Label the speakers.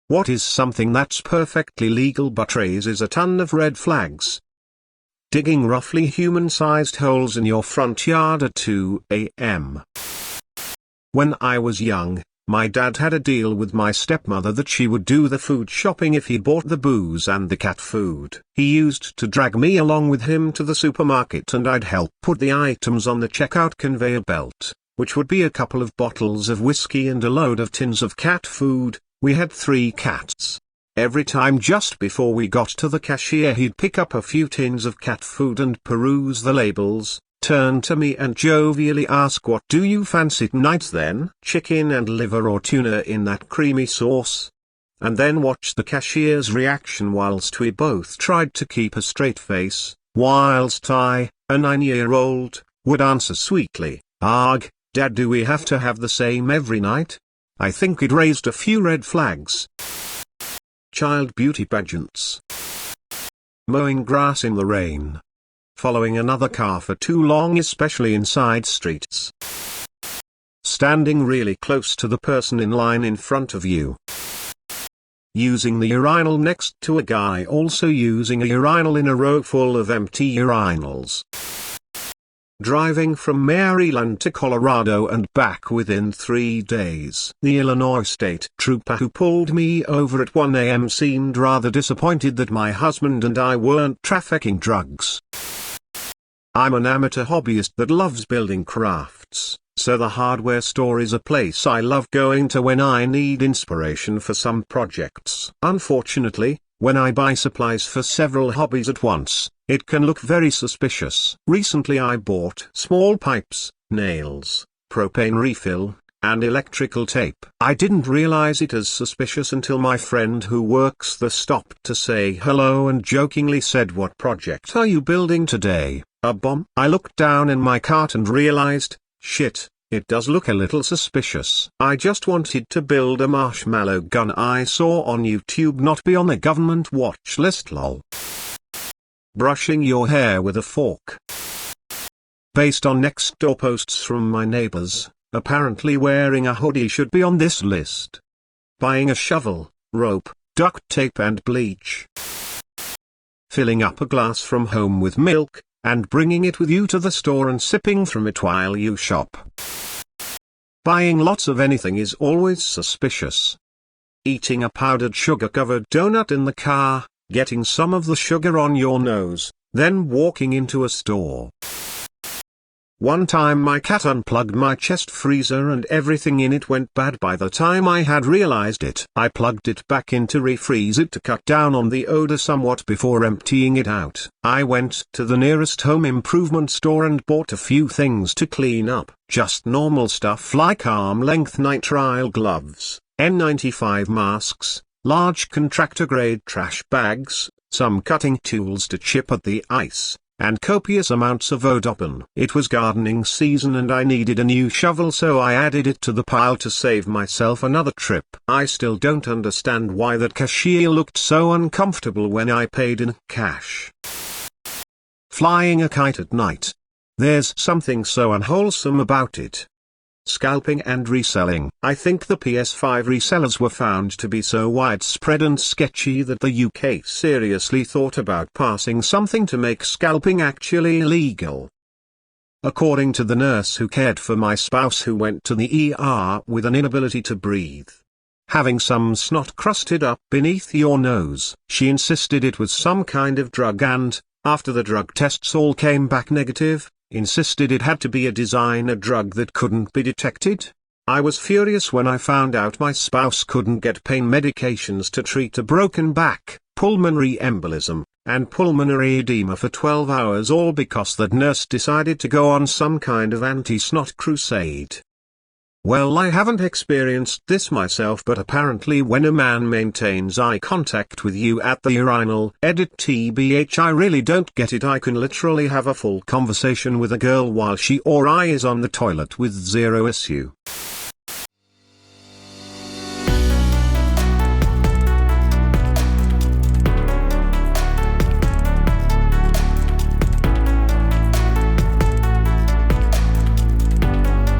Speaker 1: What is something that's perfectly legal but raises a ton of red flags? Digging roughly human-sized holes in your front yard at 2 a.m. When I was young, my dad had a deal with my stepmother that she would do the food shopping if he bought the booze and the cat food. He used to drag me along with him to the supermarket and I'd help put the items on the checkout conveyor belt, which would be a couple of bottles of whiskey and a load of tins of cat food. We had 3 cats. Every time just before we got to the cashier he'd pick up a few tins of cat food and peruse the labels, turn to me and jovially ask, "What do you fancy tonight then? Chicken and liver or tuna in that creamy sauce?" And then watch the cashier's reaction whilst we both tried to keep a straight face, whilst I, a 9-year-old, would answer sweetly, "Arg, Dad, do we have to have the same every night?" I think it raised a few red flags. Child beauty pageants. Mowing grass in the rain. Following another car for too long, especially in side streets. Standing really close to the person in line in front of you. Using the urinal next to a guy also using a urinal in a row full of empty urinals. Driving from Maryland to Colorado and back within 3 days. The Illinois state trooper who pulled me over at 1 a.m. seemed rather disappointed that my husband and I weren't trafficking drugs. I'm an amateur hobbyist that loves building crafts, so the hardware store is a place I love going to when I need inspiration for some projects. Unfortunately, when I buy supplies for several hobbies at once, it can look very suspicious. Recently I bought small pipes, nails, propane refill, and electrical tape. I didn't realize it as suspicious until my friend who works the stopped to say hello and jokingly said, "What project are you building today? A bomb?" I looked down in my cart and realized, shit, it does look a little suspicious. I just wanted to build a marshmallow gun I saw on YouTube, not be on a government watch list, lol. Brushing your hair with a fork. Based on next door posts from my neighbors, apparently wearing a hoodie should be on this list. Buying a shovel, rope, duct tape and bleach. Filling up a glass from home with milk, and bringing it with you to the store and sipping from it while you shop. Buying lots of anything is always suspicious. Eating a powdered sugar-covered donut in the car, getting some of the sugar on your nose, then walking into a store. One time my cat unplugged my chest freezer and everything in it went bad by the time I had realized it. I plugged it back in to refreeze it to cut down on the odor somewhat before emptying it out. I went to the nearest home improvement store and bought a few things to clean up. Just normal stuff like arm-length nitrile gloves, N95 masks, large contractor-grade trash bags, some cutting tools to chip at the ice, and copious amounts of odopin. It was gardening season and I needed a new shovel, so I added it to the pile to save myself another trip. I still don't understand why that cashier looked so uncomfortable when I paid in cash. Flying a kite at night. There's something so unwholesome about it. Scalping and reselling. I think the PS5 resellers were found to be so widespread and sketchy that the UK seriously thought about passing something to make scalping actually illegal. According to the nurse who cared for my spouse who went to the ER with an inability to breathe, having some snot crusted up beneath your nose, she insisted it was some kind of drug and, after the drug tests all came back negative, insisted it had to be a designer drug that couldn't be detected. I was furious when I found out my spouse couldn't get pain medications to treat a broken back, pulmonary embolism, and pulmonary edema for 12 hours, all because that nurse decided to go on some kind of anti-snot crusade. Well, I haven't experienced this myself, but apparently when a man maintains eye contact with you at the urinal, edit TBH, I really don't get it. I can literally have a full conversation with a girl while she or I is on the toilet with zero issue.